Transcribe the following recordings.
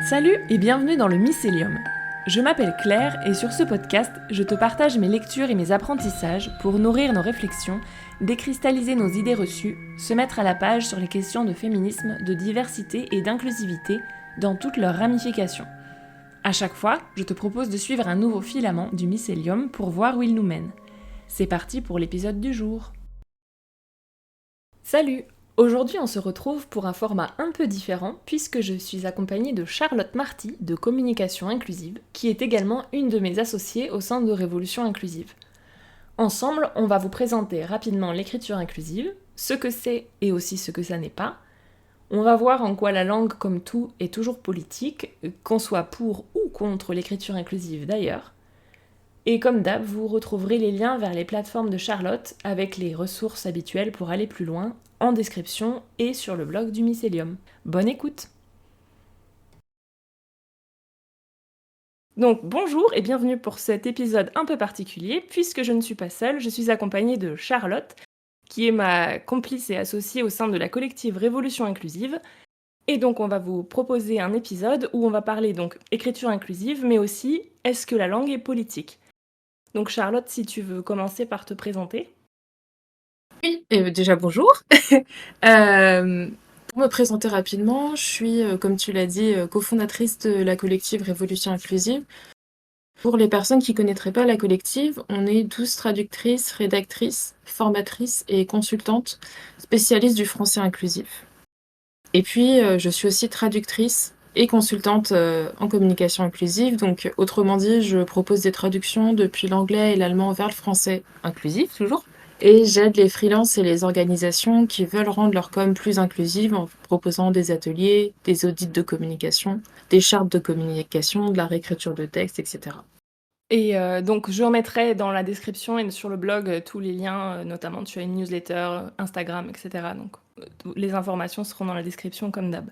Salut et bienvenue dans le Mycélium. Je m'appelle Claire et sur ce podcast, je te partage mes lectures et mes apprentissages pour nourrir nos réflexions, décristalliser nos idées reçues, se mettre à la page sur les questions de féminisme, de diversité et d'inclusivité dans toutes leurs ramifications. À chaque fois, je te propose de suivre un nouveau filament du Mycélium pour voir où il nous mène. C'est parti pour l'épisode du jour. Salut! Aujourd'hui, on se retrouve pour un format un peu différent puisque je suis accompagnée de Charlotte Marty de Communication Inclusive, qui est également une de mes associées au sein de Révolution Inclusive. Ensemble, on va vous présenter rapidement l'écriture inclusive, ce que c'est et aussi ce que ça n'est pas. On va voir en quoi la langue, comme tout, est toujours politique, qu'on soit pour ou contre l'écriture inclusive d'ailleurs. Et comme d'hab, vous retrouverez les liens vers les plateformes de Charlotte avec les ressources habituelles pour aller plus loin en description et sur le blog du Mycélium. Bonne écoute! Donc bonjour et bienvenue pour cet épisode un peu particulier, puisque je ne suis pas seule, je suis accompagnée de Charlotte, qui est ma complice et associée au sein de la collective Révolution Inclusive. Et donc on va vous proposer un épisode où on va parler donc écriture inclusive, mais aussi est-ce que la langue est politique? Donc Charlotte, si tu veux commencer par te présenter. Oui, et déjà bonjour. Pour me présenter rapidement, je suis, comme tu l'as dit, cofondatrice de la collective Révolution Inclusive. Pour les personnes qui connaîtraient pas la collective, on est 12 traductrices, rédactrices, formatrices et consultantes spécialistes du français inclusif. Et puis, je suis aussi traductrice et consultante, en communication inclusive. Donc, autrement dit, je propose des traductions depuis l'anglais et l'allemand vers le français inclusif, toujours. Et j'aide les freelances et les organisations qui veulent rendre leur com plus inclusive en proposant des ateliers, des audits de communication, des chartes de communication, de la réécriture de texte, etc. Et donc je remettrai dans la description et sur le blog, tous les liens, notamment tu as une newsletter, Instagram et cetera, donc les informations seront dans la description comme d'hab.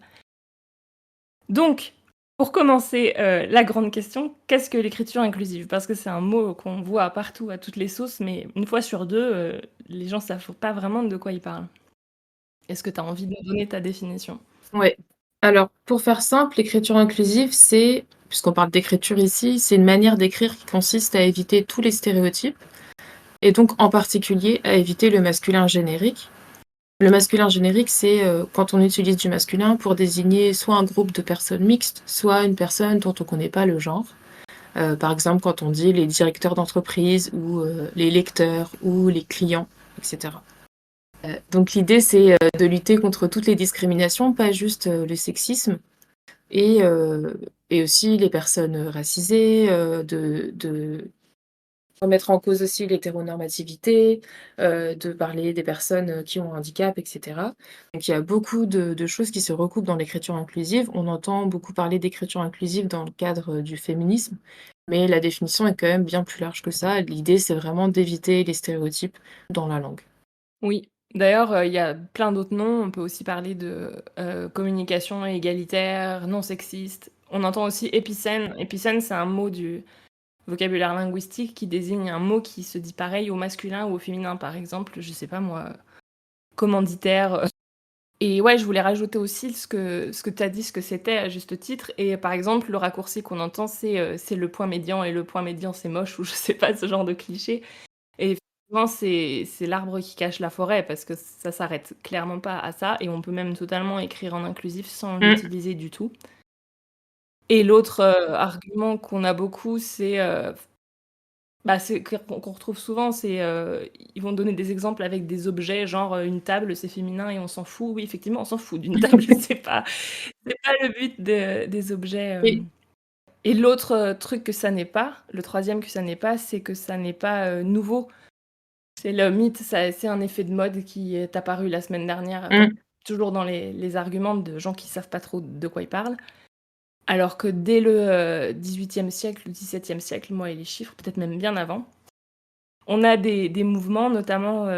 Donc, pour commencer, la grande question, qu'est-ce que l'écriture inclusive? Parce que c'est un mot qu'on voit partout, à toutes les sauces, mais une fois sur deux, les gens savent pas vraiment de quoi ils parlent. Est-ce que tu as envie de nous donner ta définition? Ouais. Alors, pour faire simple, l'écriture inclusive, c'est, puisqu'on parle d'écriture ici, c'est une manière d'écrire qui consiste à éviter tous les stéréotypes, et donc en particulier à éviter le masculin générique. Le masculin générique, c'est quand on utilise du masculin pour désigner soit un groupe de personnes mixtes, soit une personne dont on ne connaît pas le genre. Par exemple, quand on dit les directeurs d'entreprise ou les lecteurs ou les clients, etc. Donc l'idée, c'est de lutter contre toutes les discriminations, pas juste le sexisme, et, euh, et aussi les personnes racisées, de remettre en cause aussi l'hétéronormativité, de parler des personnes qui ont un handicap, etc. Donc il y a beaucoup de choses qui se recoupent dans l'écriture inclusive. On entend beaucoup parler d'écriture inclusive dans le cadre du féminisme, mais la définition est quand même bien plus large que ça. L'idée, c'est vraiment d'éviter les stéréotypes dans la langue. Oui. D'ailleurs, il y a plein d'autres noms. On peut aussi parler de, communication égalitaire, non sexiste. On entend aussi épicène. Épicène, c'est un mot du vocabulaire linguistique qui désigne un mot qui se dit pareil au masculin ou au féminin. Par exemple, je sais pas moi, commanditaire, et ouais, je voulais rajouter aussi ce que tu as dit, ce que c'était à juste titre et par exemple, le raccourci qu'on entend, c'est le point médian et le point médian, c'est moche ou je sais pas, ce genre de cliché et effectivement, c'est l'arbre qui cache la forêt parce que ça s'arrête clairement pas à ça et on peut même totalement écrire en inclusif sans Mmh. l'utiliser du tout et l'autre, argument qu'on a beaucoup, c'est, bah, c'est qu'on retrouve souvent, c'est, ils vont donner des exemples avec des objets, genre, une table, c'est féminin et on s'en fout. Oui, effectivement, on s'en fout d'une table, c'est pas le but des objets, Oui. et l'autre, truc que ça n'est pas, le troisième que ça n'est pas, c'est que ça n'est pas, nouveau. C'est le mythe, ça c'est un effet de mode qui est apparu la semaine dernière, Mmh. toujours dans les arguments de gens qui savent pas trop de quoi ils parlent. Alors que dès le, 18e siècle, le 17e siècle, moi et les chiffres, peut-être même bien avant, on a des mouvements, notamment,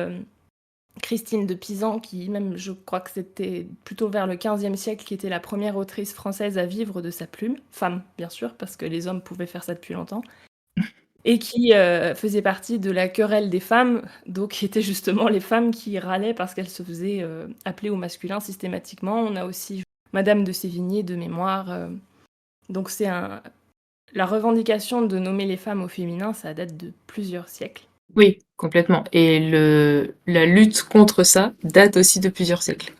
Christine de Pisan qui même je crois que c'était plutôt vers le 15e siècle, qui était la première autrice française à vivre de sa plume, femme bien sûr, parce que les hommes pouvaient faire ça depuis longtemps et qui, faisait partie de la querelle des femmes, donc qui étaient justement les femmes qui râlaient parce qu'elles se faisaient, appeler au masculin systématiquement. On a aussi madame de Sévigné de mémoire, Donc c'est un la revendication de nommer les femmes au féminin, ça date de plusieurs siècles. Oui, complètement et la lutte contre ça date aussi de plusieurs siècles,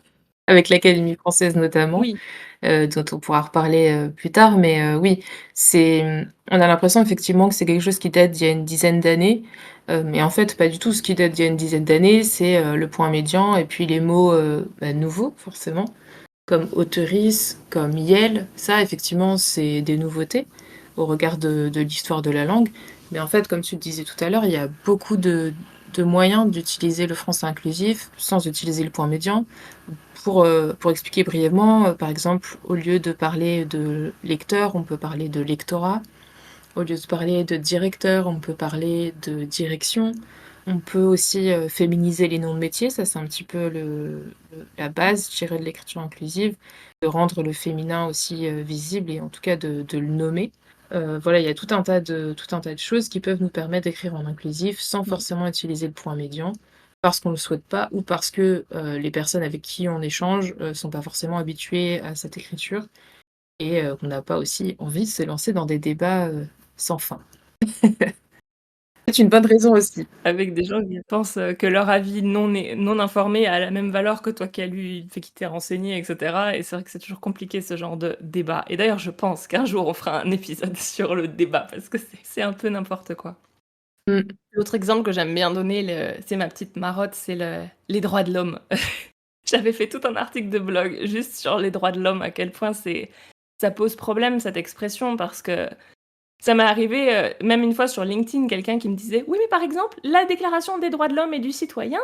avec l'Académie française notamment, Oui, dont on pourra reparler, plus tard, mais oui, on a l'impression effectivement que c'est quelque chose qui date d'il y a une dizaine d'années, mais en fait pas du tout. Ce qui date d'il y a une dizaine d'années, c'est, le point médian et puis les mots, nouveaux forcément, comme autorise, comme Yel, ça effectivement, c'est des nouveautés au regard de l'histoire de la langue. Mais en fait, comme tu le disais tout à l'heure, il y a beaucoup de moyens d'utiliser le français inclusif sans utiliser le point médian. Pour expliquer brièvement, par exemple, au lieu de parler de lecteur, on peut parler de lectorat. Au lieu de parler de directeur, on peut parler de direction. On peut aussi, féminiser les noms de métiers, ça c'est un petit peu la base, je dirais, de l'écriture inclusive, de rendre le féminin aussi, visible et en tout cas de le nommer. Voilà, il y a tout un tas de choses qui peuvent nous permettre d'écrire en inclusif sans mmh, forcément utiliser le point médian, parce qu'on ne le souhaite pas ou parce que, les personnes avec qui on échange, sont pas forcément habituées à cette écriture et qu'on n'a pas aussi envie de se lancer dans des débats, sans fin. C'est une bonne raison aussi. avec des gens qui pensent, que leur avis non informé a la même valeur que toi qui as lu, enfin qui t'es renseigné et cetera, et c'est vrai que c'est toujours compliqué ce genre de débat, et d'ailleurs je pense qu'un jour on fera un épisode sur le débat parce que c'est un peu n'importe quoi. Mmh. L'autre exemple que j'aime bien donner, c'est ma petite marotte, c'est les droits de l'homme. J'avais fait tout un article de blog juste sur les droits de l'homme, à quel point ça pose problème cette expression, parce que ça m'est arrivé, même une fois sur LinkedIn, quelqu'un qui me disait: «Oui, mais par exemple, la déclaration des droits de l'homme et du citoyen,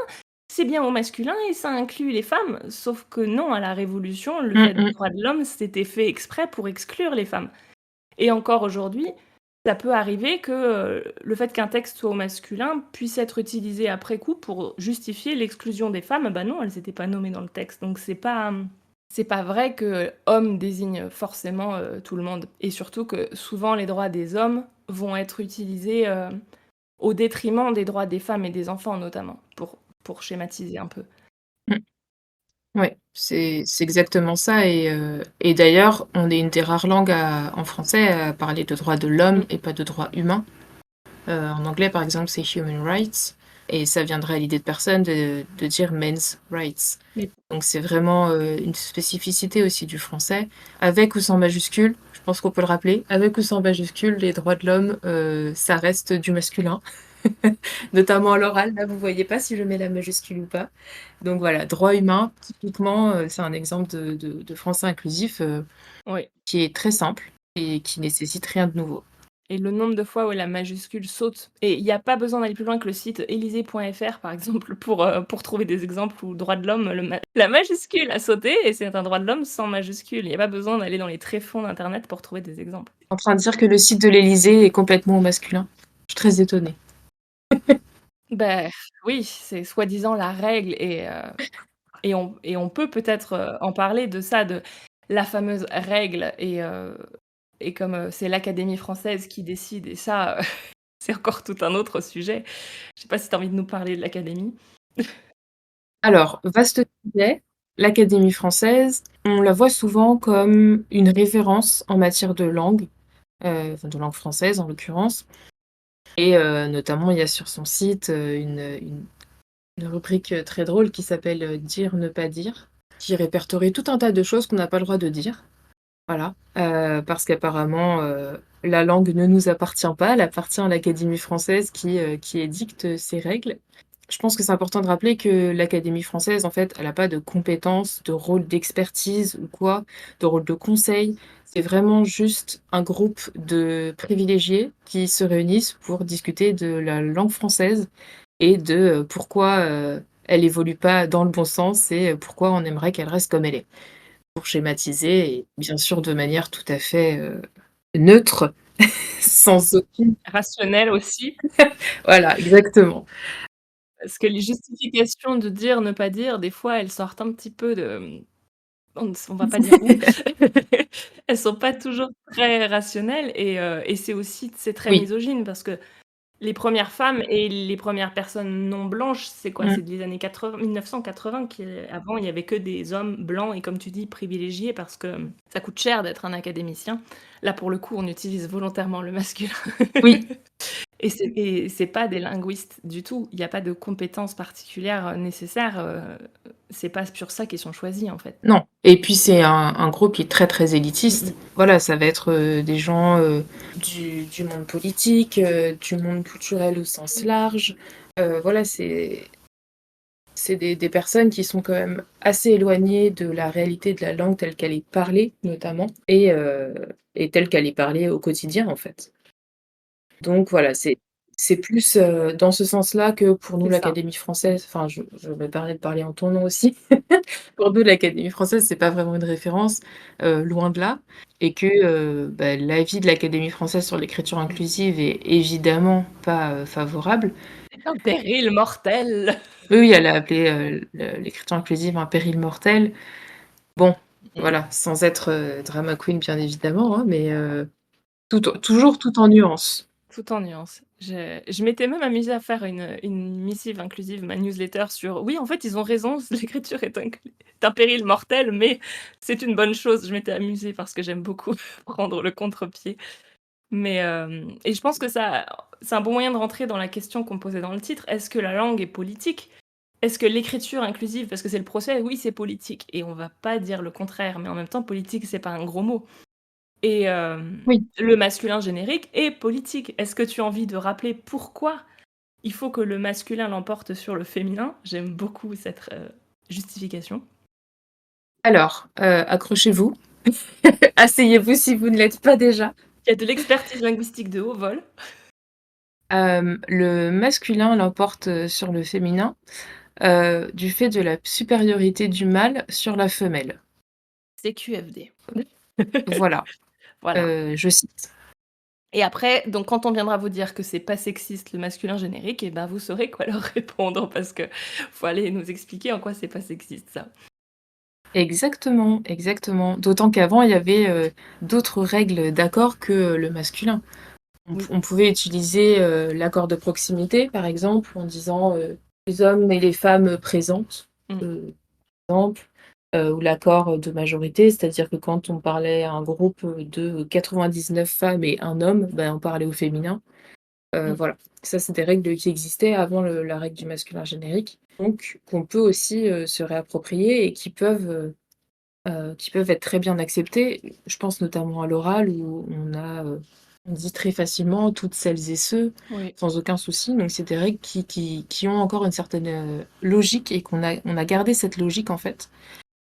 c'est bien au masculin et ça inclut les femmes». Sauf que non, à la Révolution, le Mmh fait des mh. droits de l'homme, c'était fait exprès pour exclure les femmes. Et encore aujourd'hui, ça peut arriver que, le fait qu'un texte soit au masculin puisse être utilisé après coup pour justifier l'exclusion des femmes. Bah non, elles étaient pas nommées dans le texte. Donc c'est pas vrai que homme désigne forcément, tout le monde, et surtout que souvent les droits des hommes vont être utilisés, au détriment des droits des femmes et des enfants notamment, pour schématiser un peu. Mmh. Ouais, c'est exactement ça et d'ailleurs, on est une des rares langues en français à parler de droits de l'homme Mmh. et pas de droits humains. En anglais, par exemple, c'est human rights et ça viendrait à l'idée de personne de dire men's rights. Mais Donc c'est vraiment, une spécificité aussi du français, avec ou sans majuscule, je pense qu'on peut le rappeler. Avec ou sans majuscule, les droits de l'homme, ça reste du masculin, notamment à l'oral. Là, vous voyez pas si je mets la majuscule ou pas. Donc voilà, droit humain, typiquement, c'est un exemple de français inclusif, oui. qui est très simple et qui nécessite rien de nouveau. Et le nombre de fois où la majuscule saute, et il y a pas besoin d'aller plus loin que le site élysée.fr par exemple pour trouver des exemples où droit de l'homme, le ma la majuscule a sauté et c'est un droit de l'homme sans majuscule. Il y a pas besoin d'aller dans les tréfonds d'internet pour trouver des exemples. En train de dire que le site de l'Élysée est complètement au masculin. Je suis très étonnée. Beh, oui, c'est soi-disant la règle, et on peut peut-être, en parler de ça, de la fameuse règle, et comme, c'est l'Académie française qui décide, et ça, c'est encore tout un autre sujet. Je sais pas si tu as envie de nous parler de l'Académie? Alors, vaste sujet, l'Académie française, on la voit souvent comme une référence en matière de langue, enfin de langue française en l'occurrence et notamment il y a sur son site, une rubrique, très drôle qui s'appelle, «Dire, ne pas dire», qui répertorie tout un tas de choses qu'on n'a pas le droit de dire. Voilà, parce qu'apparemment, la langue ne nous appartient pas, elle appartient à l'Académie française qui édicte ces règles. Je pense que c'est important de rappeler que l'Académie française, en fait, elle a pas de compétences, de rôle d'expertise ou quoi, de rôle de conseil. C'est vraiment juste un groupe de privilégiés qui se réunissent pour discuter de la langue française et de, pourquoi, elle évolue pas dans le bon sens et pourquoi on aimerait qu'elle reste comme elle est. Pour schématiser et bien sûr de manière tout à fait, neutre, sans aucune Rationnel aussi, voilà, exactement. parce que les justifications de dire, ne pas dire, des fois, elles sortent un petit peu de, on va pas dire où. Elles sont pas toujours très rationnelles, et c'est aussi c'est très Oui, misogyne parce que Les premières femmes et les premières personnes non blanches, c'est quoi? Mmh. C'est des années 80 1980 qui avant, il y avait que des hommes blancs et comme tu dis, privilégiés parce que, ça coûte cher d'être un académicien. Là, pour le coup, on utilise volontairement le masculin Oui, et c'est pas des linguistes du tout. Il y a pas de compétences particulières, nécessaires, c'est pas sur ça qu'ils sont choisis, en fait. non et puis c'est un groupe qui est très, très Mmh élitiste. mh. Voilà, ça va être, des gens, du monde politique, du monde culturel au sens large. Voilà, c'est des personnes qui sont quand même assez éloignées de la réalité de la langue telle qu'elle est parlée, notamment et telle qu'elle est parlée au quotidien, en fait. Donc voilà, c'est plus, dans ce sens-là que pour nous C'est ça. l'Académie française, enfin je me permets de parler en ton nom aussi. Pour nous l'Académie française, c'est pas vraiment une référence, loin de là et que, bah, l'avis de l'Académie française sur l'écriture inclusive est évidemment pas, favorable. Un péril mortel. Oui, oui, elle a appelé, l'écriture inclusive un péril mortel. Bon, Mmh mh. voilà, sans être, drama queen bien évidemment, hein, mais, toujours tout en nuances. Tout en nuances. Je m'étais même amusée à faire une missive inclusive, ma newsletter sur: «Oui, en fait, ils ont raison, l'écriture est un péril mortel, mais c'est une bonne chose». Je m'étais amusée parce que j'aime beaucoup prendre le contre-pied. Mais, et je pense que ça c'est un bon moyen de rentrer dans la question qu'on posait dans le titre. Est-ce que la langue est politique? Est-ce que l'écriture inclusive, parce que c'est le procès, oui, c'est politique et on va pas dire le contraire, mais en même temps, politique, c'est pas un gros mot. Et Oui. le masculin générique est politique. Est-ce que tu as envie de rappeler pourquoi il faut que le masculin l'emporte sur le féminin? J'aime beaucoup cette, justification. Alors, accrochez-vous, asseyez-vous si vous ne l'êtes pas déjà. Il y a de l'expertise linguistique de haut vol. Le masculin l'emporte, sur le féminin, du fait de la supériorité du mâle sur la femelle. CQFD. Voilà, Voilà. je cite. Et après, donc quand on viendra vous dire que c'est pas sexiste le masculin générique, et ben, vous saurez quoi leur répondre parce que faut aller nous expliquer en quoi c'est pas sexiste ça. Exactement, exactement. D'autant qu'avant, il y avait, d'autres règles d'accord que le masculin. Oui. On pouvait utiliser, l'accord de proximité, par exemple, en disant, les hommes et les femmes présentes, Mmh. exemple, ou l'accord de majorité, c'est-à-dire que quand on parlait à un groupe, de 99 femmes et un homme, ben, on parlait au féminin. Mmh. Voilà. Ça, c'est des règles qui existaient avant la règle du masculin générique, donc qu'on peut aussi, se réapproprier et qui peuvent être très bien acceptées. Je pense notamment à l'oral où on dit très facilement toutes celles et ceux, Oui. sans aucun souci. Donc c'est des règles qui ont encore une certaine, logique et on a gardé cette logique, en fait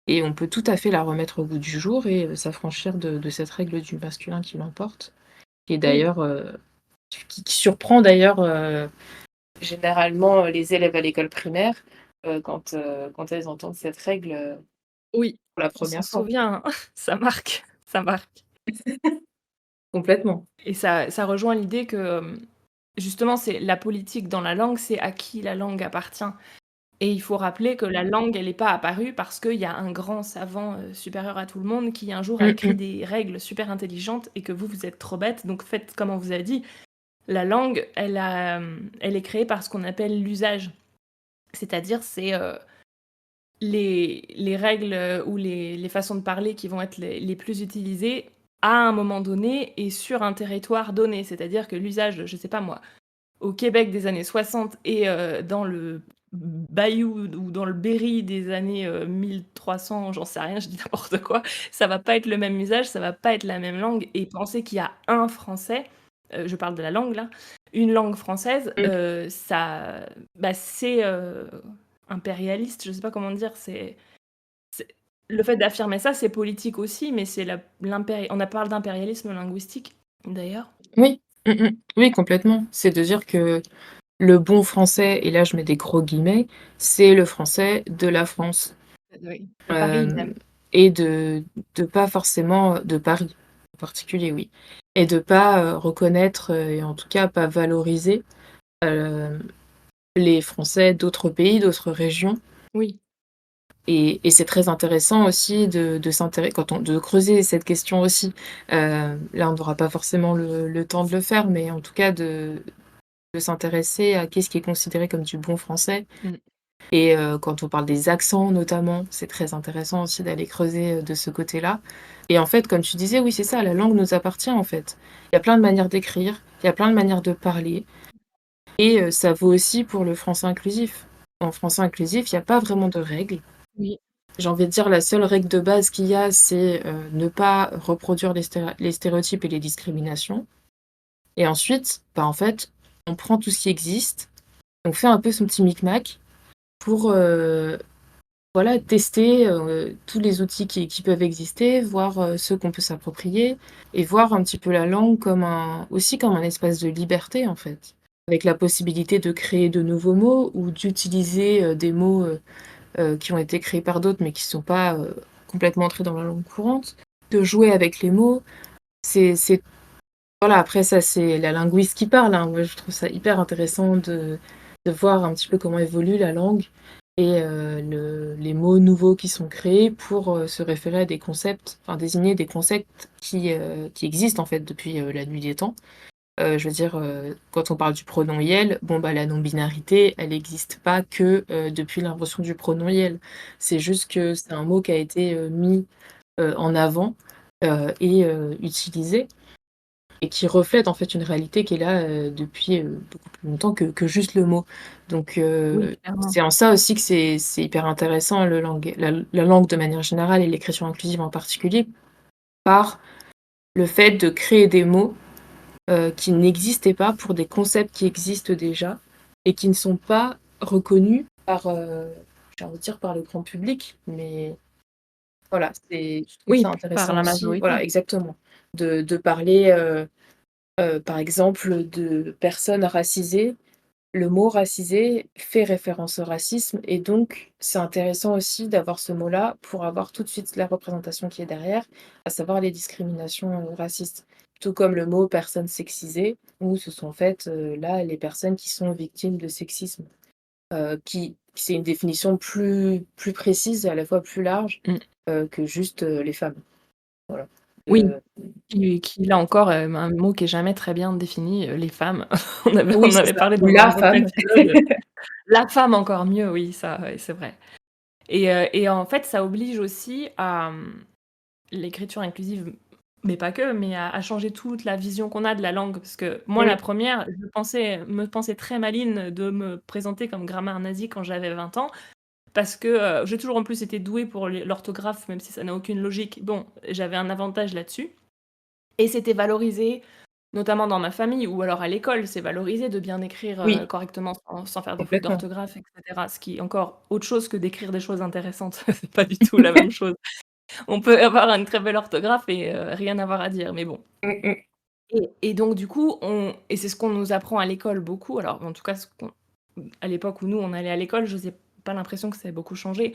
et on peut tout à fait la remettre au goût du jour et s'affranchir de cette règle du masculin qui l'emporte. Et Oui. d'ailleurs, qui surprend d'ailleurs, généralement, les élèves à l'école primaire, quand elles entendent cette règle, Oui. pour la On s'en première fois. souvient, hein. Ça marque, ça marque. Complètement. Et ça rejoint l'idée que, justement, c'est la politique dans la langue, c'est à qui la langue appartient. Et il faut rappeler que la langue, elle est pas apparue parce qu'il y a un grand savant, supérieur à tout le monde qui un jour a Mmh écrit mh. des règles super intelligentes et que vous, vous êtes trop bêtes, donc faites comme on vous a dit. La langue, elle est créée par ce qu'on appelle l'usage. C'est-à-dire, c'est, les règles, ou les façons de parler qui vont être les plus utilisées à un moment donné et sur un territoire donné. C'est-à-dire que l'usage, je sais pas moi, au Québec des années 60 et dans le Bayou ou dans le Berry des années, 1300, j'en sais rien, je dis n'importe quoi, ça va pas être le même usage, ça va pas être la même langue et penser qu'il y a un français, je parle de la langue là, une langue française, Mmh. ça bah, c'est, impérialiste, je sais pas comment dire, c'est le fait d'affirmer ça, c'est politique aussi, mais c'est on a parlé d'impérialisme linguistique, d'ailleurs. Oui. Mmh mh. Oui, complètement. C'est de dire que le bon français et là je mets des gros guillemets, c'est le français de la France. Oui, de Paris Hem même. et de pas forcément de Paris en particulier, oui et de pas, reconnaître, et en tout cas pas valoriser, hem, les Français d'autres pays, d'autres régions Oui. et c'est très intéressant aussi de s'intéresser quand on de creuser cette question aussi. Là, on n'aura pas forcément le temps de le faire, mais en tout cas de de s'intéresser à qu'est-ce qui est considéré comme du bon français Mmh. et quand on parle des accents notamment, c'est très intéressant aussi d'aller creuser, de ce côté-là et en fait, comme tu disais, oui, c'est ça, la langue nous appartient, en fait. Il y a plein de manières d'écrire, il y a plein de manières de parler et ça vaut aussi pour le français inclusif. En français inclusif, il y a pas vraiment de règles. Oui. J'ai envie de dire la seule règle de base qu'il y a, c'est, ne pas reproduire les stéréotypes et les discriminations et ensuite, bah, en fait, on prend tout ce qui existe, on fait un peu son petit micmac pour, voilà, tester, tous les outils qui peuvent exister, voir, ceux qu'on peut s'approprier et voir un petit peu la langue comme aussi comme un espace de liberté, en fait. Avec la possibilité de créer de nouveaux mots ou d'utiliser, des mots, qui ont été créés par d'autres mais qui sont pas, complètement entrés dans la langue courante, de jouer avec les mots. C'est voilà, après ça, c'est la linguiste qui parle, hein. Moi, je trouve ça hyper intéressant de voir un petit peu comment évolue la langue et les mots nouveaux qui sont créés pour, se référer à des concepts, enfin désigner des concepts qui existent en fait depuis, la nuit des temps. Je veux dire, quand on parle du pronom iel, bon, bah, la non-binarité, elle existe pas que, depuis l'invention du pronom iel. C'est juste que c'est un mot qui a été, mis, en avant, et utilisé et qui reflète en fait une réalité qui est là, depuis, beaucoup plus longtemps que juste le mot. Donc Oui, clairement. c'est en ça aussi que c'est hyper intéressant la langue de manière générale et l'écriture inclusive en particulier, par le fait de créer des mots, qui n'existaient pas pour des concepts qui existent déjà et qui ne sont pas reconnus par, j'ai envie de dire par le grand public, mais voilà, je trouve Oui, ça par intéressant la aussi voilà majorité. exactement, de parler, par exemple, de personnes racisées. Le mot racisé fait référence au racisme et donc c'est intéressant aussi d'avoir ce mot-là pour avoir tout de suite la représentation qui est derrière, à savoir les discriminations, racistes. Tout comme le mot personne sexisée, où ce sont en fait, là les personnes qui sont victimes de sexisme, qui c'est une définition plus précise et à la fois plus large, Mmh. que juste, les femmes. Voilà. Oui, Heu, qui là encore, un mot qui est jamais très bien défini, les femmes. oui, On c'est avait ça, parlé ou dans la un autre femme. épisode. La femme encore mieux, oui, ça, ouais, c'est vrai et en fait, ça oblige aussi à, l'écriture inclusive, mais pas que, mais à changer toute la vision qu'on a de la langue. Parce que moi, la Mmh, première, me pensais très maligne de me présenter comme grammaire nazie quand j'avais 20 ans. Parce que, j'ai toujours en plus été douée pour l'orthographe, même si ça n'a aucune logique. Bon, j'avais un avantage là-dessus et c'était valorisé, notamment dans ma famille ou alors à l'école, c'est valorisé de bien écrire, oui, correctement sans faire de fautes complètement. d'orthographe et cetera. Ce qui est encore autre chose que d'écrire des choses intéressantes. C'est pas du tout la même chose. On peut avoir une très belle orthographe et rien avoir à dire, mais bon. Mmh mh. Et donc du coup, c'est ce qu'on nous apprend à l'école beaucoup. Alors en tout cas, à l'époque où nous on allait à l'école, je n'ai pas l'impression que ça ait beaucoup changé.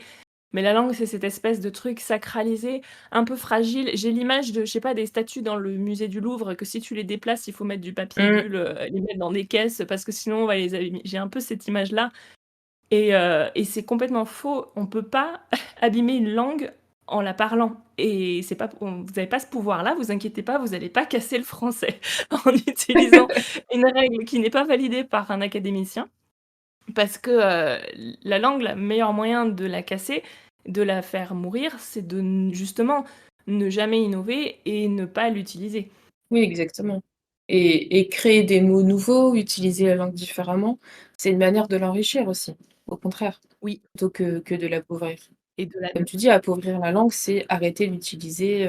Mais la langue, c'est cette espèce de truc sacralisé, un peu fragile. J'ai l'image de, je sais pas, des statues dans le musée du Louvre que si tu les déplaces, il faut mettre du papier Mmh. bulle, les mettre dans des caisses parce que sinon on va les abîmer. J'ai un peu cette image-là et c'est complètement faux. On peut pas abîmer une langue en la parlant et c'est pas vous avez pas ce pouvoir-là, vous inquiétez pas, vous allez pas casser le français en utilisant une règle qui n'est pas validée par un académicien. Parce que, la langue, le meilleur moyen de la casser, de la faire mourir, c'est de justement ne jamais innover et ne pas l'utiliser. Oui, exactement et créer des mots nouveaux, utiliser la langue différemment, c'est une manière de l'enrichir aussi, au contraire, Oui plutôt que de l'appauvrir. et de la Comme tu dis, appauvrir la langue, c'est arrêter d'utiliser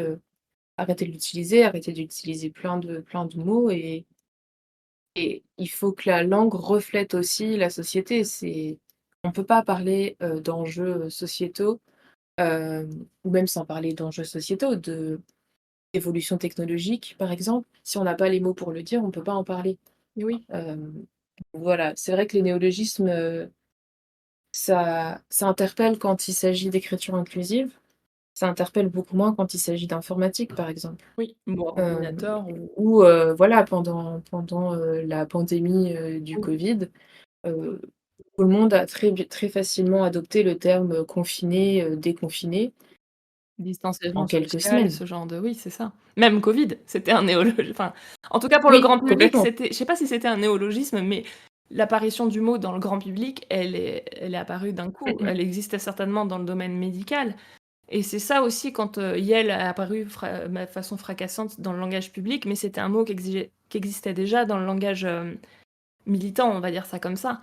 plein de mots et il faut que la langue reflète aussi la société. On peut pas parler, d'enjeux, sociétaux, ou même sans parler d'enjeux sociétaux, d'évolution technologique, par exemple. Si on n'a pas les mots pour le dire, on peut pas en parler. oui, Hem, voilà, c'est vrai que les néologismes, ça interpelle quand il s'agit d'écriture inclusive, ça interpelle beaucoup moins quand il s'agit d'informatique, par exemple. oui, bon, Hem, ordinateur ou ou voilà, pendant, la pandémie, du oui, covid, heu, tout le monde a très facilement adopté le terme, confiné, déconfiné en Distanciation quelques social, semaines. ce genre de oui, c'est ça. Même Covid, c'était un enfin, en tout cas pour le Oui, grand public, complètement. c'était je sais pas si c'était un néologisme, mais l'apparition du mot dans le grand public, elle est apparue d'un Mmh coup. mh. Elle existait certainement dans le domaine médical et c'est ça aussi quand, Yel a apparu de façon fracassante dans le langage public, mais c'était un mot qui existait déjà dans le langage, militant, on va dire ça comme ça.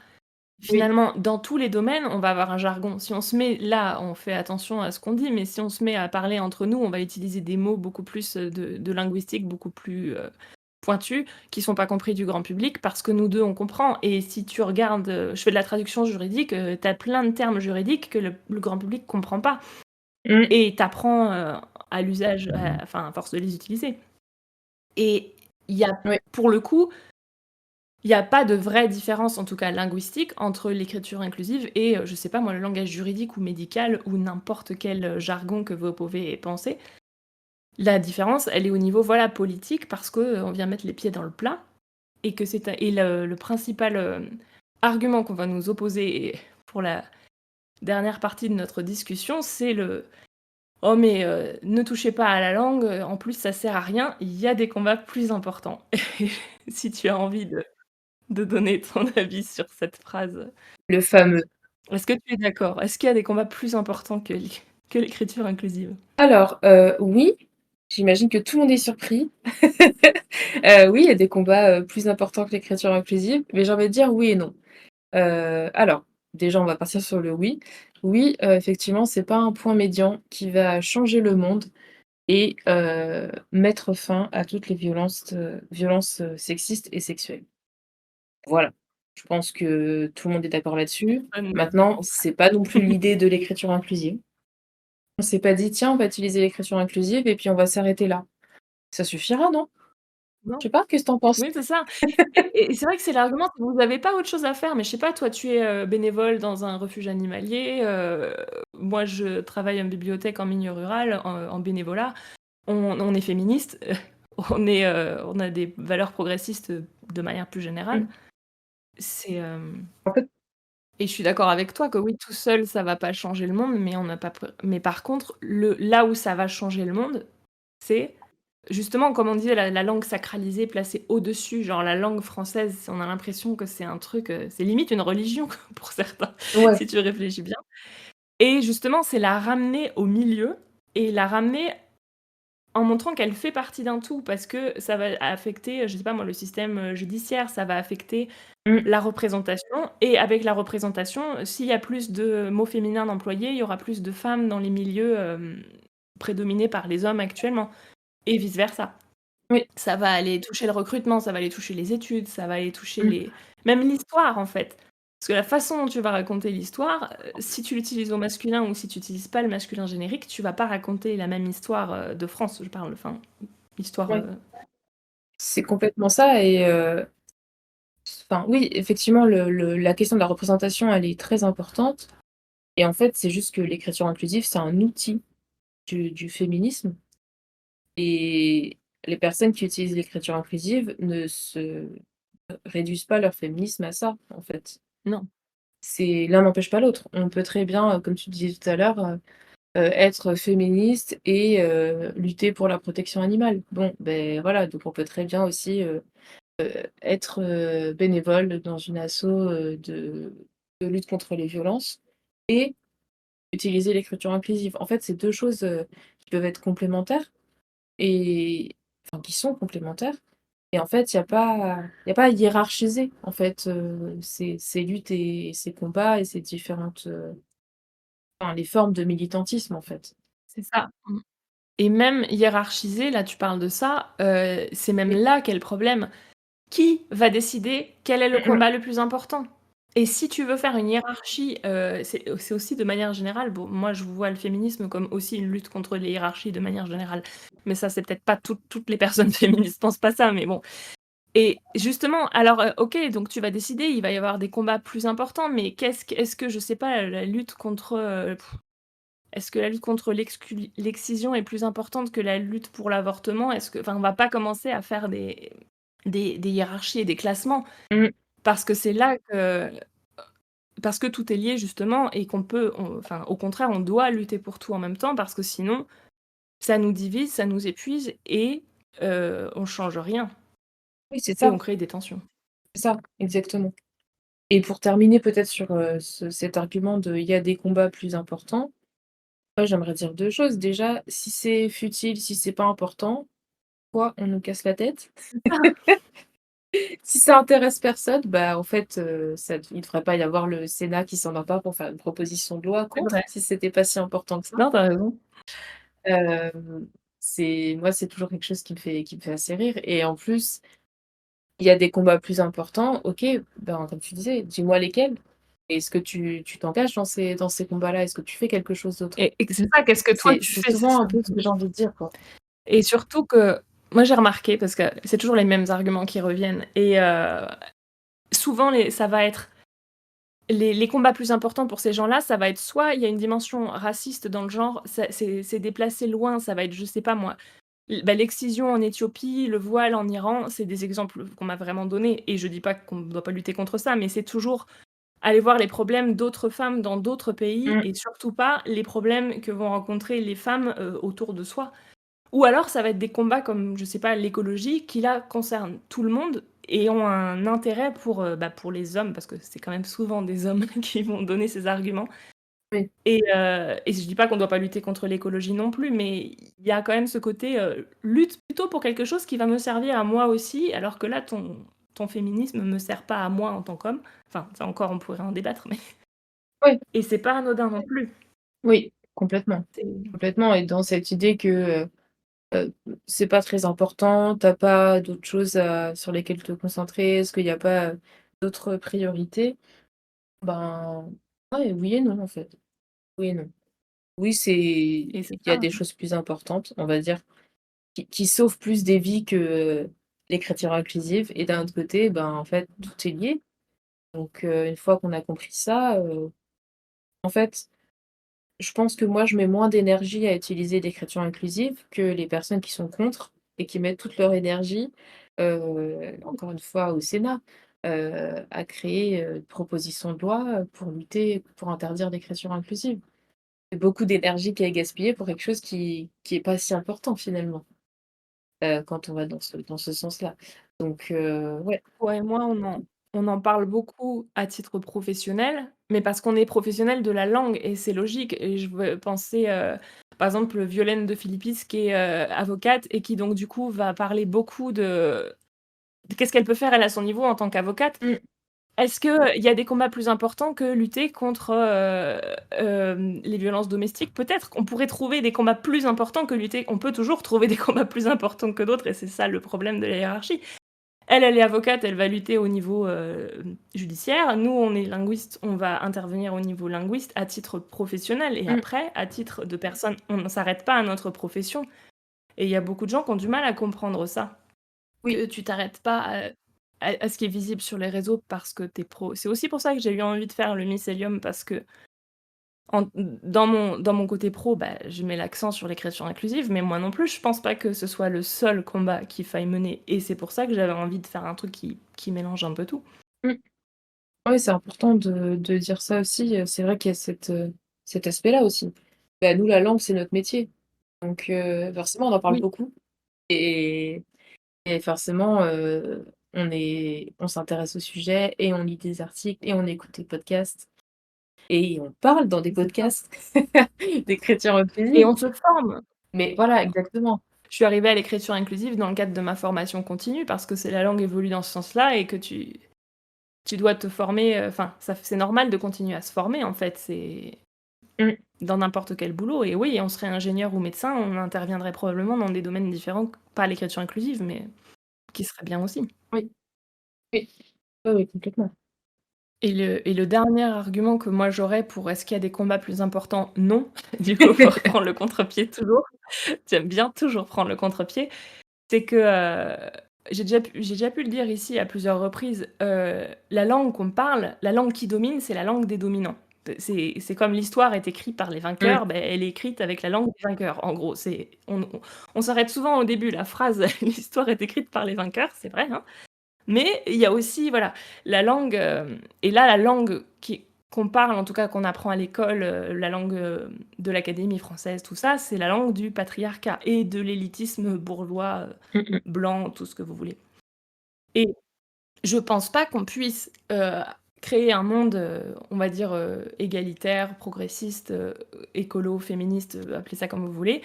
Oui. Finalement, dans tous les domaines, on va avoir un jargon. Si on se met là, on fait attention à ce qu'on dit, mais si on se met à parler entre nous, on va utiliser des mots beaucoup plus, de linguistique, beaucoup plus, pointus, qui sont pas compris du grand public parce que nous 2 on comprend et si tu regardes, je fais de la traduction juridique, tu as plein de termes juridiques que le grand public comprend pas Mmh. et tu apprends, à l'usage, enfin à force de les utiliser et il y a Oui. pour le coup, il y a pas de vraie différence, en tout cas linguistique, entre l'écriture inclusive et je sais pas moi, le langage juridique ou médical ou n'importe quel, jargon que vous pouvez penser. La différence, elle est au niveau, voilà, politique parce que, on vient mettre les pieds dans le plat et que c'est un et le principal, argument qu'on va nous opposer et pour la dernière partie de notre discussion, c'est le: «Oh mais ne touchez pas à la langue, en plus ça sert à rien, il y a des combats plus importants». Si tu as envie de donner ton avis sur cette phrase. Le fameux. Est-ce que tu es d'accord? Est-ce qu'il y a des combats plus importants que l'écriture inclusive? Alors, oui, j'imagine que tout le monde est surpris. Oui, il y a des combats, plus importants que l'écriture inclusive, mais j'ai envie de dire oui et non. Alors, déjà, on va partir sur le oui. Oui, effectivement, c'est pas un point médian qui va changer le monde et mettre fin à toutes les violences, sexistes et sexuelles. Voilà. Je pense que tout le monde est d'accord là-dessus. Personne n'est Maintenant, contre. c'est pas non plus l'idée de l'écriture inclusive. On s'est pas dit: «Tiens, on va utiliser l'écriture inclusive et puis on va s'arrêter là». Ça suffira, non? Non? Je sais pas, qu'est-ce que tu en penses? Oui, c'est ça et c'est vrai que c'est l'argument, c'est que vous avez pas autre chose à faire, mais je sais pas, toi, tu es, bénévole dans un refuge animalier, moi, je travaille en bibliothèque en milieu rural, en bénévolat. On est féministe, on a des valeurs progressistes, de manière plus générale. Mmh. C'est, En fait et je suis d'accord avec toi que oui, tout seul, ça va pas changer le monde, mais on n'a pas mais par contre, là où ça va changer le monde, c'est justement, comme on disait, la langue sacralisée, placée au-dessus, genre la langue française, on a l'impression que c'est un truc, c'est limite une religion pour certains, ouais. si tu réfléchis bien et justement, c'est la ramener au milieu et la ramener en montrant qu'elle fait partie d'un tout parce que ça va affecter, je sais pas moi, le système, judiciaire, ça va affecter Mmh. la représentation et avec la représentation, s'il y a plus de mots féminins d'employés, il y aura plus de femmes dans les milieux, prédominés par les hommes actuellement et vice versa. Oui. Ça va aller toucher le recrutement, ça va aller toucher les études, ça va aller toucher Mmh. les même l'histoire, en fait. Parce que la façon dont tu vas raconter l'histoire, si tu l'utilises au masculin ou si tu utilises pas le masculin générique, tu vas pas raconter la même histoire, de France, je parle, enfin, histoire, Ouais. C'est complètement ça et enfin, oui, effectivement, la question de la représentation, elle est très importante et en fait, c'est juste que l'écriture inclusive, c'est un outil du féminisme et les personnes qui utilisent l'écriture inclusive ne se réduisent pas leur féminisme à ça, en fait. non. C'est l'un n'empêche pas l'autre. On peut très bien, comme tu disais tout à l'heure, être féministe et lutter pour la protection animale. Bon, beh, voilà, donc on peut très bien aussi, être, bénévole dans une asso, de lutte contre les violences et utiliser l'écriture inclusive. En fait, c'est 2 choses, qui peuvent être complémentaires et enfin, qui sont complémentaires et en fait, il y a pas à hiérarchiser, en fait, ces luttes et ces combats et ces différentes, enfin, les formes de militantisme, en fait. C'est ça. Mmh. Et même hiérarchiser, là, tu parles de ça, c'est même Oui. là qu'est le problème. Qui va décider quel est le Mmh mh. combat le plus important? Et si tu veux faire une hiérarchie, c'est aussi de manière générale, bon, moi je vois le féminisme comme aussi une lutte contre les hiérarchies de manière générale. Mais ça, c'est peut-être pas toutes les personnes féministes pensent pas ça, mais bon. Et justement, alors, OK, donc tu vas décider, il va y avoir des combats plus importants, mais est-ce que je sais pas, la lutte contre, est-ce que la lutte contre l'excision est plus importante que la lutte pour l'avortement? Est-ce que enfin, on va pas commencer à faire des hiérarchies et des classements Mmh. parce que c'est là que parce que tout est lié justement et enfin, au contraire, on doit lutter pour tout en même temps parce que sinon, ça nous divise, ça nous épuise et on change rien Oui, et on crée des tensions. c'est ça, exactement. Et pour terminer peut-être sur, cet argument de: «Il y a des combats plus importants», moi j'aimerais dire 2 choses. Déjà, si c'est futile, si c'est pas important, pourquoi on nous casse la tête? Si ça intéresse personne, bah, en fait, il devrait pas y avoir le Sénat qui s'en empare pour faire une proposition de loi C'est contre, vrai. si c'était pas si important que ça. Non, tu as raison. Hem, c'est toujours quelque chose qui me fait assez rire et en plus, il y a des combats plus importants, OK, ben, comme tu disais, dis-moi lesquels? Est-ce que tu t'engages dans ces combats-là? Est-ce que tu fais quelque chose d'autre? Et c'est ça, qu'est-ce que toi C'est tu c'est fais? C'est souvent ça. un peu ce que j'ai envie de dire, quoi. Et surtout que moi j'ai remarqué parce que c'est toujours les mêmes arguments qui reviennent et souvent ça va être les combats plus importants pour ces gens-là, ça va être soit il y a une dimension raciste dans le genre, c'est déplacé loin, ça va être, je sais pas moi, l'excision en Éthiopie, le voile en Iran, c'est des exemples qu'on m'a vraiment donnés et je dis pas qu'on ne doit pas lutter contre ça, mais c'est toujours aller voir les problèmes d'autres femmes dans d'autres pays Mmh, et surtout pas les problèmes que vont rencontrer les femmes, autour de soi. Ou alors ça va être des combats comme, je sais pas, l'écologie qui là concernent tout le monde et ont un intérêt pour les hommes, parce que c'est quand même souvent des hommes qui vont donner ces arguments oui, et je dis pas qu'on doit pas lutter contre l'écologie non plus, mais il y a quand même ce côté, lutte plutôt pour quelque chose qui va me servir à moi aussi, alors que là ton féminisme me sert pas à moi en tant qu'homme. Enfin, ça encore on pourrait en débattre, mais oui, et c'est pas anodin non plus. oui, complètement, C'est complètement et dans cette idée que, c'est pas très important, tu as pas d'autres choses sur lesquelles te concentrer, est-ce qu'il y a pas, d'autres priorités? Ben, ouais, oui et non, en fait. Oui et non. Oui, il et c'est y ça, a des choses plus importantes, on va dire, qui sauvent plus des vies que l'écriture inclusive et d'un autre côté, ben, en fait, tout est lié. Donc une fois qu'on a compris ça, en fait, je pense que moi, je mets moins d'énergie à utiliser l'écriture inclusive que les personnes qui sont contre et qui mettent toute leur énergie, encore une fois au Sénat, à créer, une proposition de loi, pour lutter pour interdire l'écriture inclusive. C'est beaucoup d'énergie qui est gaspillée pour quelque chose qui est pas si important finalement, quand on va dans ce sens-là. Donc ouais. toi et moi, on en parle beaucoup à titre professionnel, mais parce qu'on est professionnel de la langue et c'est logique et je veux penser, par exemple, Violaine de Philippis qui est, avocate et qui donc du coup va parler beaucoup de qu'est-ce qu'elle peut faire elle à son niveau en tant qu'avocate. Mmh, Est-ce qu'il y a des combats plus importants que lutter contre, les violences domestiques? Peut-être qu'on pourrait trouver des combats plus importants que lutter on peut toujours trouver des combats plus importants que d'autres et c'est ça le problème de la hiérarchie. Elle est avocate, elle va lutter au niveau, judiciaire. Nous, on est linguistes, on va intervenir au niveau linguiste à titre professionnel et mmh, après, à titre de personne, on ne s'arrête pas à notre profession et il y a beaucoup de gens qui ont du mal à comprendre ça. oui, Que tu t'arrêtes pas à ce qui est visible sur les réseaux parce que tu es pro. C'est aussi pour ça que j'ai eu envie de faire le Mycélium parce que dans mon côté pro, bah, je mets l'accent sur l'écriture inclusive, mais moi non plus, je pense pas que ce soit le seul combat qu'il faille mener et c'est pour ça que j'avais envie de faire un truc qui mélange un peu tout. mmh. Ouais, c'est important de dire ça aussi, c'est vrai qu'il y a cet aspect-là aussi. Bah, nous, la langue, c'est notre métier, donc forcément, on en parle Oui, beaucoup et forcément, on s'intéresse au sujet et on lit des articles et on écoute des podcasts et on parle dans des c'est ça podcasts d'écriture et inclusive. on se forme. Mais voilà, exactement. Je suis arrivée à l'écriture inclusive dans le cadre de ma formation continue parce que c'est la langue évolue dans ce sens-là et que tu dois te former, enfin, ça c'est normal de continuer à se former, en fait, c'est Mmh, dans n'importe quel boulot et oui, on serait ingénieur ou médecin, on interviendrait probablement dans des domaines différents, pas l'écriture inclusive, mais qui serait bien aussi. oui, oui, oui, oui, complètement. Et le dernier argument que moi j'aurais pour est-ce qu'il y a des combats plus importants? Non, du coup, faut reprendre le contre-pied toujours. J'aime bien toujours prendre le contre-pied. C'est que, j'ai déjà pu le dire ici à plusieurs reprises, la langue qu'on parle, la langue qui domine, c'est la langue des dominants. C'est comme l'histoire est écrite par les Mmh, vainqueurs, beh, elle est écrite avec la langue des vainqueurs, en gros. On s'arrête souvent au début, la phrase «L'histoire est écrite par les vainqueurs», c'est vrai, hein, mais il y a aussi, voilà, la langue, et là, la langue qu'on parle, en tout cas qu'on apprend à l'école, la langue, de l'Académie française, tout ça, c'est la langue du patriarcat et de l'élitisme bourgeois, Mmh mh. blanc, tout ce que vous voulez. Et je pense pas qu'on puisse, créer un monde, on va dire, égalitaire, progressiste, écolo, féministe, appelez ça comme vous voulez,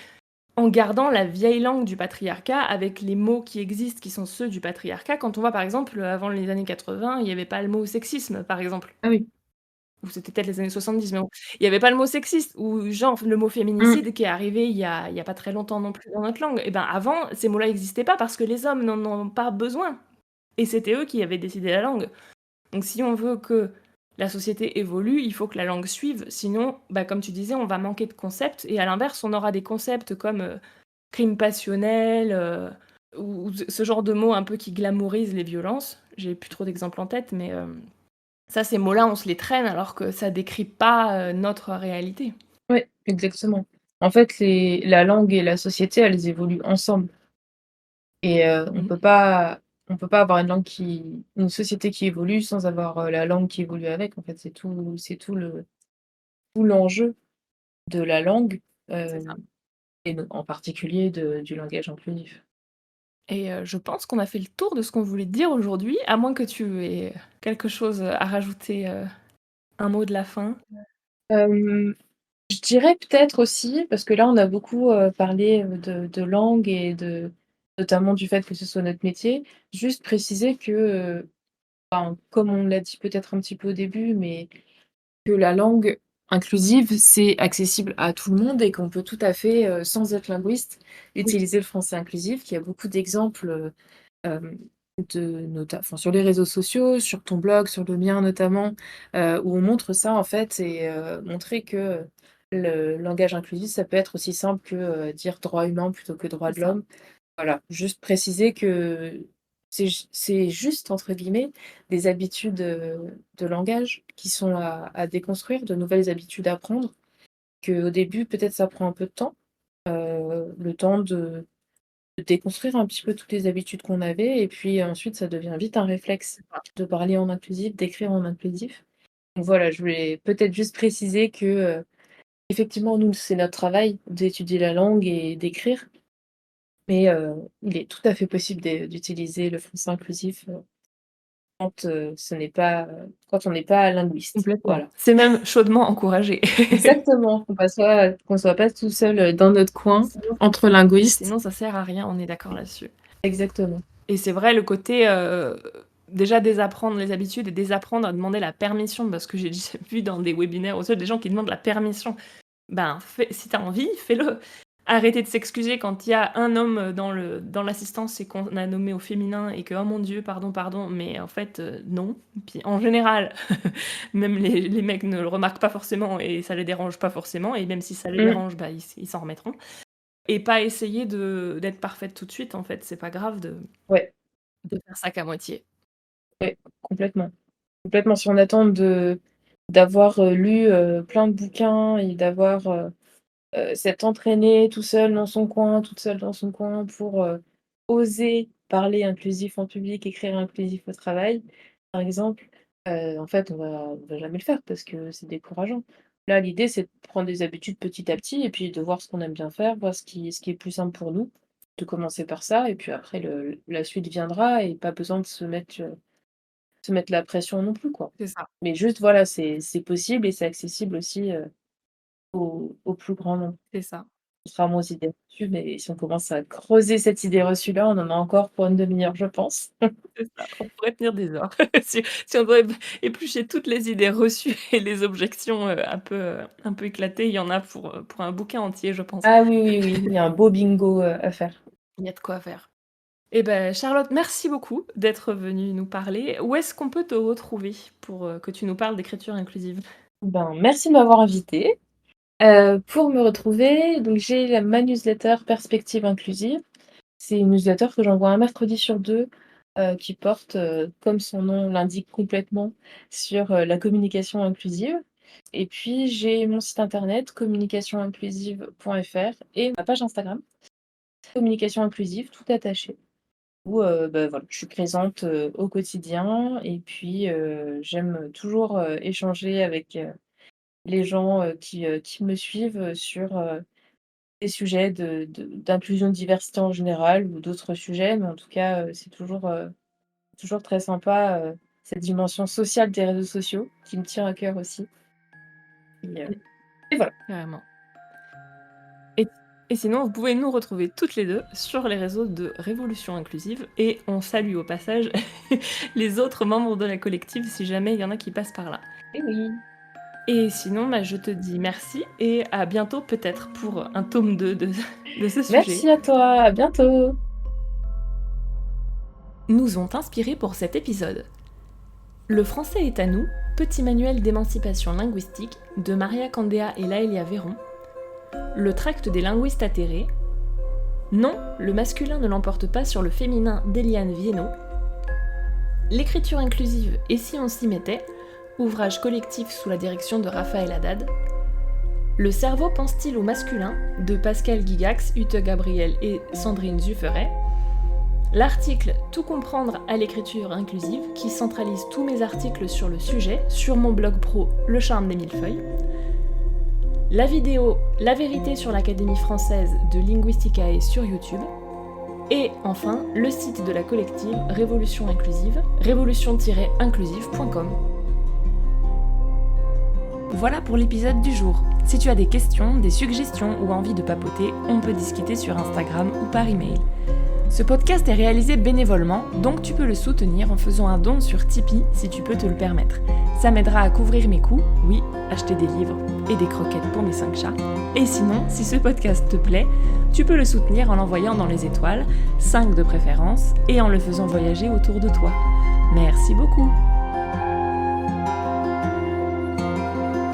en gardant la vieille langue du patriarcat avec les mots qui existent, qui sont ceux du patriarcat. Quand on voit par exemple, avant les années 80, il y avait pas le mot sexisme, par exemple. Ah oui. Ou c'était peut-être les années 70, mais bon. Il y avait pas le mot sexiste ou genre le mot Mmh. féminicide qui est arrivé il y a pas très longtemps non plus dans notre langue. Et ben, avant, ces mots-là existaient pas parce que les hommes n'en ont pas besoin et c'était eux qui avaient décidé la langue. Donc si on veut que la société évolue, il faut que la langue suive, sinon, bah, comme tu disais, on va manquer de concepts et à l'inverse, on aura des concepts comme, crime passionnel, ou ce genre de mots un peu qui glamourisent les violences. J'ai plus trop d'exemples en tête, mais ça, ces mots-là, on se les traîne alors que ça décrit pas, notre réalité. Ouais, exactement. En fait, la langue et la société, elles évoluent ensemble et Mmh. on peut pas avoir une société qui évolue sans avoir, la langue qui évolue avec. En fait, c'est tout l'enjeu de la langue, C'est ça. hem et en particulier du langage inclusif. Et je pense qu'on a fait le tour de ce qu'on voulait dire aujourd'hui, à moins que tu aies quelque chose à rajouter, un mot de la fin? Hem, je dirais peut-être aussi, parce que là, on a beaucoup, parlé, de langue et notamment du fait que ce soit notre métier, juste préciser que, enfin, comme on l'a dit peut-être un petit peu au début, mais que la langue inclusive, c'est accessible à tout le monde et qu'on peut tout à fait, sans être linguiste, Oui, utiliser le français inclusif, qu'il y a beaucoup d'exemples, hem, enfin, sur les réseaux sociaux, sur ton blog, sur le mien notamment, où on montre ça en fait et montrer que le langage inclusif, ça peut être aussi simple que, dire droit humain plutôt que droit c'est de ça. l'homme. Voilà, juste préciser que c'est «juste» entre guillemets, des habitudes, de langage qui sont à déconstruire, de nouvelles habitudes à prendre, qu'au début peut-être ça prend un peu de temps, le temps de déconstruire un petit peu toutes les habitudes qu'on avait et puis ensuite ça devient vite un réflexe de parler en inclusif, d'écrire en inclusif. Donc voilà, je voulais peut-être juste préciser que, effectivement nous c'est notre travail d'étudier la langue et d'écrire, mais il est tout à fait possible d'utiliser le français inclusif, quand, quand on n'est pas linguiste. Complètement. Voilà. C'est même chaudement encouragé. Exactement, qu'on soit pas tout seul, dans notre coin, Sinon entre linguistes. sinon ça sert à rien, on est d'accord là-dessus. Exactement. Et c'est vrai le côté, déjà désapprendre les habitudes et désapprendre à demander la permission parce que j'ai déjà vu dans des webinaires ou ça des gens qui demandent la permission. Ben, fais si tu as envie, fais-le. Arrêter de s'excuser quand il y a un homme, dans l'assistance et qu'on a nommé au féminin et que: «Oh mon Dieu, pardon, pardon», mais en fait, non. Puis en général, même les mecs ne le remarquent pas forcément et ça les dérange pas forcément et même si ça les Mmh. dérange, bah, ils s'en remettront et pas essayer d'être parfaite tout de suite, en fait. C'est pas grave Ouais, de faire ça qu'à moitié. ouais, complètement. Complètement, si on attend d'avoir, lu, plein de bouquins et d'avoir, s'être entraîné tout seul dans son coin, toute seule dans son coin pour, oser parler inclusif en public, écrire inclusif au travail, par exemple, en fait, on va jamais le faire parce que c'est décourageant. Là, l'idée, c'est de prendre des habitudes petit à petit et puis de voir ce qu'on aime bien faire, voir ce qui est plus simple pour nous, de commencer par ça et puis après la suite viendra et pas besoin de se mettre la pression non plus, quoi. C'est ça, Mais juste, voilà, c'est possible et c'est accessible aussi, au plus grand nombre. c'est ça. Contrairement aux idées reçues, mais si on commence à creuser cette idée reçue-là, on en a encore pour une demi-heure, je pense. C'est ça, on pourrait tenir des heures. Si on doit éplucher toutes les idées reçues et les objections, un peu éclatées, il y en a pour un bouquin entier, je pense. Ah oui, oui, oui, il y a un beau bingo, à faire. Il y a de quoi faire. Eh ben, Charlotte, merci beaucoup d'être venue nous parler. Où est-ce qu'on peut te retrouver pour, que tu nous parles d'écriture inclusive? Ben, merci de m'avoir invitée. Pour me retrouver, donc j'ai ma newsletter Perspective inclusive. C'est une newsletter que j'envoie un mercredi sur 2, qui porte, comme son nom l'indique complètement, sur, la communication inclusive. Et puis j'ai mon site internet communicationinclusive.fr et ma page Instagram, communication inclusive tout attaché. où, voilà, je suis présente, au quotidien et puis, j'aime toujours, échanger avec, les gens, qui me suivent, sur, des sujets d'inclusion, de diversité en général ou d'autres sujets, mais en tout cas, c'est toujours très sympa, cette dimension sociale des réseaux sociaux qui me tient à cœur aussi et voilà. Carrément. Et et sinon, vous pouvez nous retrouver toutes les 2 sur les réseaux de Révolution Inclusive et on salue au passage les autres membres de la collective si jamais il y en a qui passent par là. Et oui. Et sinon, bah, je te dis merci et à bientôt peut-être pour un tome 2 de ce sujet. Merci à toi, à bientôt. Nous ont inspirés pour cet épisode. Le français est à nous, petit manuel d'émancipation linguistique de Maria Candea et Laëlia Véron. Le tract des linguistes atterrés. Non, le masculin ne l'emporte pas sur le féminin d'Eliane Viennot. L'écriture inclusive et si on s'y mettait, ouvrage collectif sous la direction de Raphaël Haddad. Le cerveau pense-t-il au masculin de Pascal Guigax, Ute Gabriel et Sandrine Zufferet. L'article Tout comprendre à l'écriture inclusive qui centralise tous mes articles sur le sujet sur mon blog pro Le Charme des Millefeuilles. La vidéo La vérité sur l'Académie française de Linguisticae sur YouTube. Et enfin, le site de la collective Révolution Inclusive, révolution-inclusive.com. Voilà pour l'épisode du jour. Si tu as des questions, des suggestions ou envie de papoter, on peut discuter sur Instagram ou par email. Ce podcast est réalisé bénévolement, donc tu peux le soutenir en faisant un don sur Tipeee si tu peux te le permettre. Ça m'aidera à couvrir mes coûts, oui, acheter des livres et des croquettes pour mes 5 chats. Et sinon, si ce podcast te plaît, tu peux le soutenir en l'envoyant dans les étoiles, 5 de préférence, et en le faisant voyager autour de toi. Merci beaucoup.